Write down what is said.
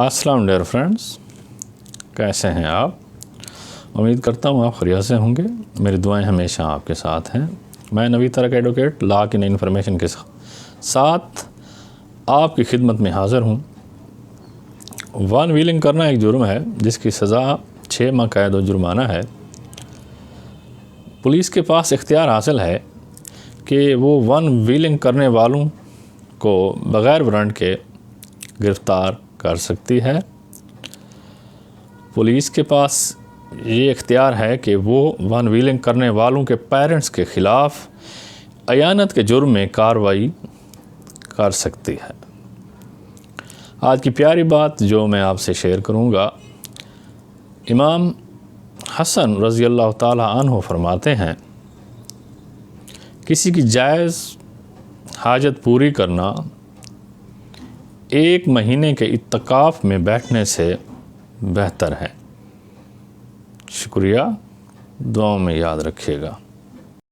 अस्सलाम dear friends, कैसे हैं आप? उम्मीद करता हूँ आप खैरियत से होंगे। मेरी दुआएं हमेशा आपके साथ हैं। मैं नवी तरक एडवोकेट लॉ की नई इन्फॉर्मेशन के साथ आपकी खिदमत में हाज़िर हूँ। वन व्हीलिंग करना एक जुर्म है जिसकी सज़ा 6 माह कैद और जुर्माना है। पुलिस के पास इख्तियार हासिल है कि वो वन व्हीलिंग करने वालों को बग़ैर वारंट के गिरफ़्तार कर सकती है। पुलिस के पास ये इख्तियार है कि वो वन व्हीलिंग करने वालों के पेरेंट्स के ख़िलाफ़ अयानत के जुर्म में कार्रवाई कर सकती है। आज की प्यारी बात जो मैं आपसे शेयर करूँगा, इमाम हसन रज़ी अल्लाह ताला अन्हु फरमाते हैं, किसी की जायज़ हाजत पूरी करना 1 महीने के इत्तिकाफ़ में बैठने से बेहतर है। शुक्रिया, दुआओं में याद रखिएगा।